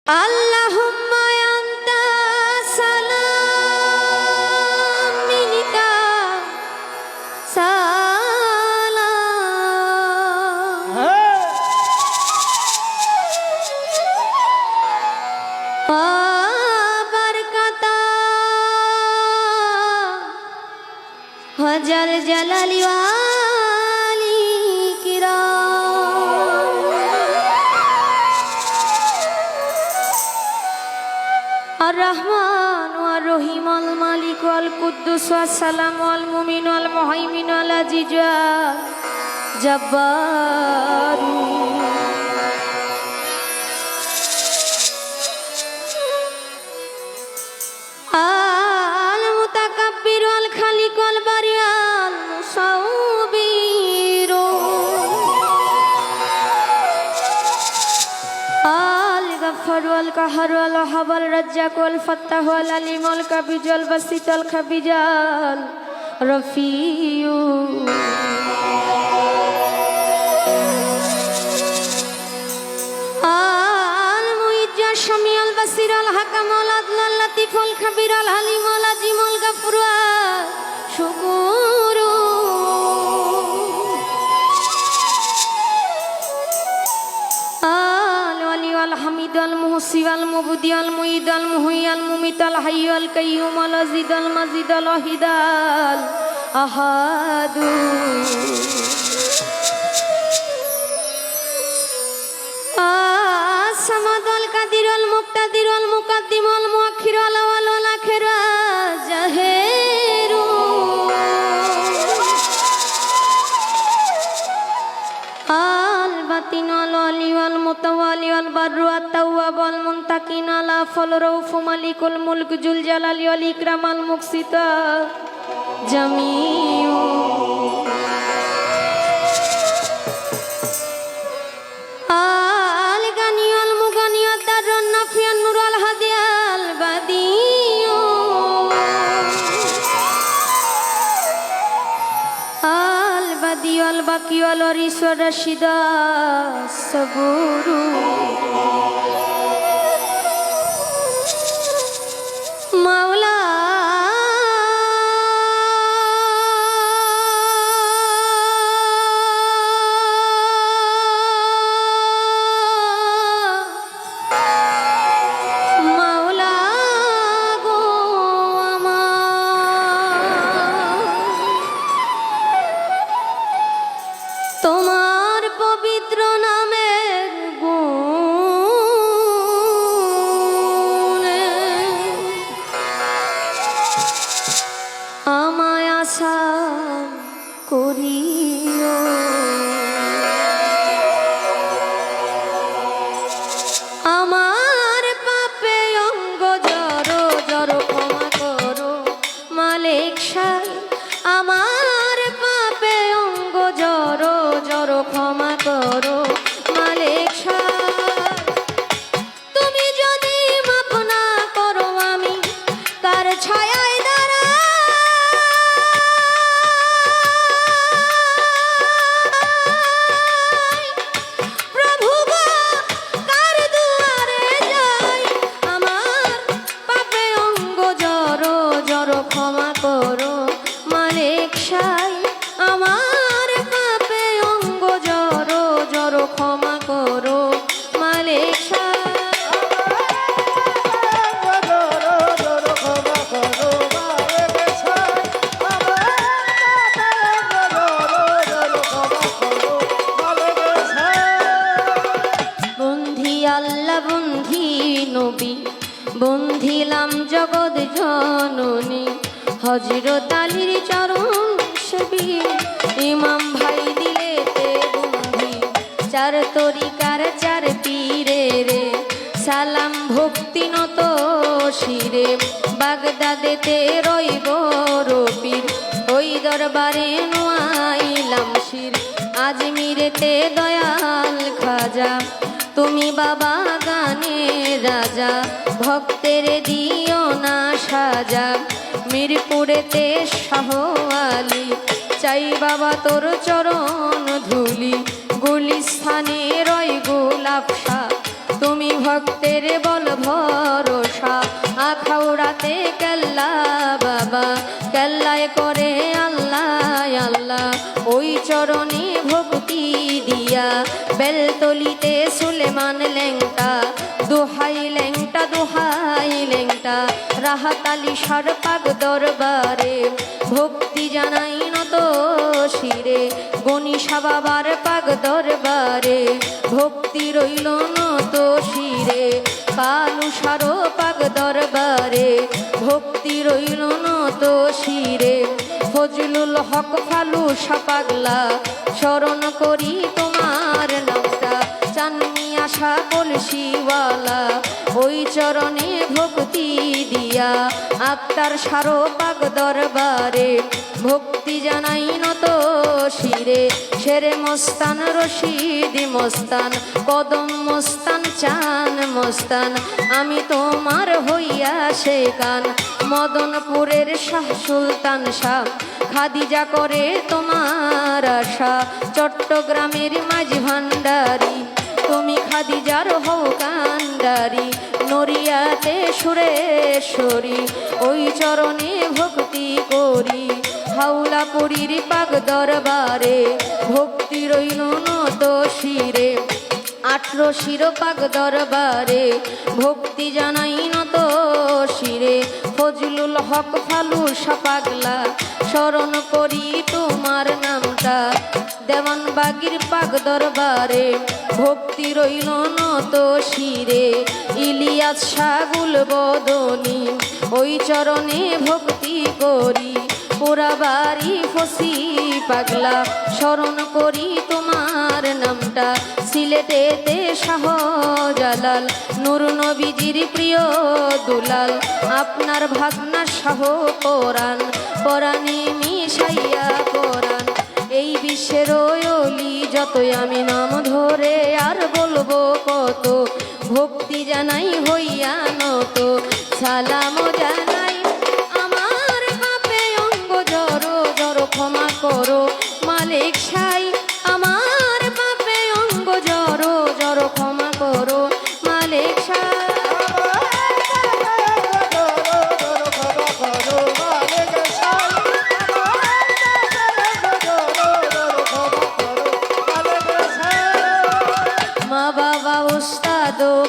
Allahumma anta salam minka salam wa barakata wa jal jalali wa الرحمن والرحيم المالك والقدوس والسلام والمؤمن والمهيمن والعزيز والجبار المتكبر والخالق والبارئ المصور الغفار والقهار والوهاب والرزاق والفتاح والعليم والقبيض والبسيط والخبير الرفيع المعز السميع البصير الحكم العدل اللطيف الخبير الحليم العظيم الغفور الشكور الحميد المحصي والمبدي المعيد المحيي المميت الحي القيوم العزيز المجيد الواحد الأحد الصمد القادر المقتدر المقدم المؤخر الأول والآخر الظاهر الباطن والولي والمتوالي والبر والتواب والمنتقم العفو الرؤوف مالك الملك ذو الجلال والإكرام المقسط جميع الغني والمغني والضر النافع النور الهادي البديع البديع الباقي والوارث والرشيد الصبور مولا তোমার পবিত্র নামের গুণে আমায় আশা করিও আমার পাপে অঙ্গ জড়ো জড়ো ক্ষমা করো মালিক সাই আমার পাপে অঙ্গ জড়ো জড়ো ক্ষমা করো মালিক সাই তুমি যদি মাফ না করো আমি কার ছায়ায় দাঁড়াই প্রভু গো কার দুয়ারে যাই আমার পাপে অঙ্গ জড়ো জড়ো ক্ষমা করো মালিক সাই আমার পাপে অঙ্গ জড়ো জড়ো ক্ষমা করো মালিক সাই বন্ধি আল্লাহ বন্ধি নবী বন্ধিলাম জগৎ জননী হযরত আলীর চরণ সেবী ইমাম ভাই দিলেতে বন্ধি চার তরিকার চার পীরে রে সালাম ভক্তি নত শিরে বাগদাদেতে রইব রবির ওই দরবারে নোয়াইলাম শির আজমিরেতে দয়াল খাজা তুমি বাবা গানে রাজা ভক্তের দিও না সাজা মিরপুরেতে শাহ আলী চাই বাবা তোর চরণ ধুলি গুলিস্থানে রয় গোলাপ শাহ তুমি ভক্তের বল ভরসা আখাউড়াতে কেল্লা বাবা কেল্লায় করে আল্লাহ আল্লাহ ওই চরণে ভক্তি দিয়া বেলতলিতে সুলেমান লেংটা দোহাই লেংটা রাহাতালি সার পাক দরবারে ভক্তি জানাই নত শিরে গণিসা বাবার পাক দরবারে ভক্তি রইল নত শিরে কালু সারো পাক দরবারে ভক্তি রইল নত শিরে ফজলুল হক ফালু সাপাগলা স্মরণ করি তোমার নামটা চাননি আশা কলসিওয়ালা ওই চরণে ভক্তি দিয়া আক্তার সারো পাক দরবারে ভক্তি জানাই নত শিরে শেরে মস্তান রশিদি মস্তান কদম মস্তান চান মস্তান আমি তোমার হইয়া সে গান মদনপুরের শাহ সুলতান শাহ খাদিজা করে তোমার আশা চট্টগ্রামের মাঝি ভান্ডারি তুমি খাদিজার হও কান্ডারি নড়িয়াতে সুরেশ্বরী ওই চরণে ভক্তি করি হাওলাপুরীর পাক দরবারে ভক্তি রইল নত শিরে 18 শিরোপাক দরবারে ভক্তি জানাই নত শিরে ফজলুল হক ফালু সাপাগলা স্মরণ করি তোমার নামটা দেওয়ানবাগির পাক দরবারে ভক্তি রইল নত শিরে ইলিয়াস শাগুল বদনী ওই চরণে ভক্তি করি পোড়াবাড়ি ফসি পাগলা স্মরণ করি তোমার নামটা সিলেটেতে শাহজালাল নূর নবীজির প্রিয় দুলাল আপনার ভাগনা শাহ কোরআন পরাণে মিশাইয়া কোরআন এই বিশ্বের অলি যতই আমি নাম ধরে আর বলবো কত ভক্তি জানাই হইয়া নত সালাম জানাই আমার পাপে অঙ্গ জড়ো জড়ো ক্ষমা করো মালিক সাই আমার পাপে অঙ্গ জড়ো জড়ো ক্ষমা করো মালিক সাই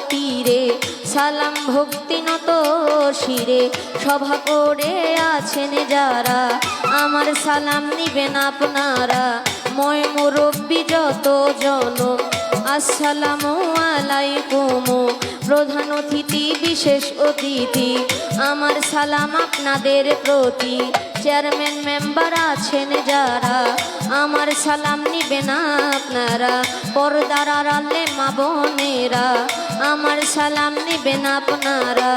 পীরে সালাম ভক্তি নত শিরে সভা করে আছেন যারা আমার সালাম নিবেন আপনারা ময় মুরব্বী যত জন আসসালামু আলাইকুম প্রধান অতিথি বিশেষ অতিথি আমার সালাম আপনাদের প্রতি চেয়ারম্যান মেম্বার আছেন যারা আমার সালাম নিবেন আপনারা পর্দার আড়ালে মা বোনেরা আমার সালাম নিবেন আপনারা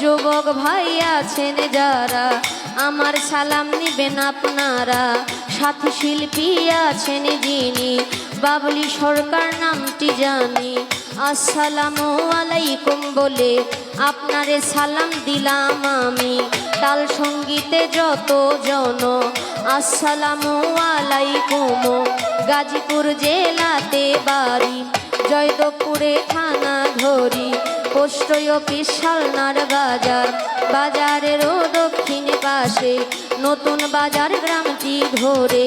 যুবক ভাই আছেন যারা আমার সালাম নিবেন আপনারা সাথী শিল্পী আছেন যিনি বাবলি সরকার নামটি জানি আসসালামু আলাইকুম বলে আপনারে সালাম দিলাম আমি তাল সঙ্গীতে যত জন আসসালামু আলাইকুম গাজীপুর জেলাতে বাড়ি জয়দেবপুরে থানা ধরি পোস্ট অফিস শালনার বাজার বাজারেরও দক্ষিণ পাশে নতুন বাজার গ্রামটি ধরে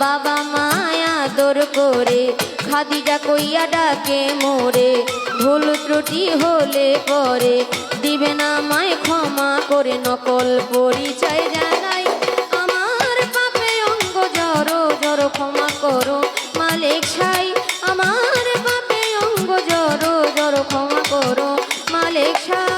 বাবা মায়া আদর করে খাদিজা কইয়া ডাকে মোরে ভুল ত্রুটি হলে পরে দিবে না আমায় ক্ষমা করে নকল পরিচয় জানাই আমার পাপে অঙ্গ জড়ো জড়ো ক্ষমা করো মালিক সাই আমার পাপে অঙ্গ জড়ো জড়ো ক্ষমা করো মালিক সাই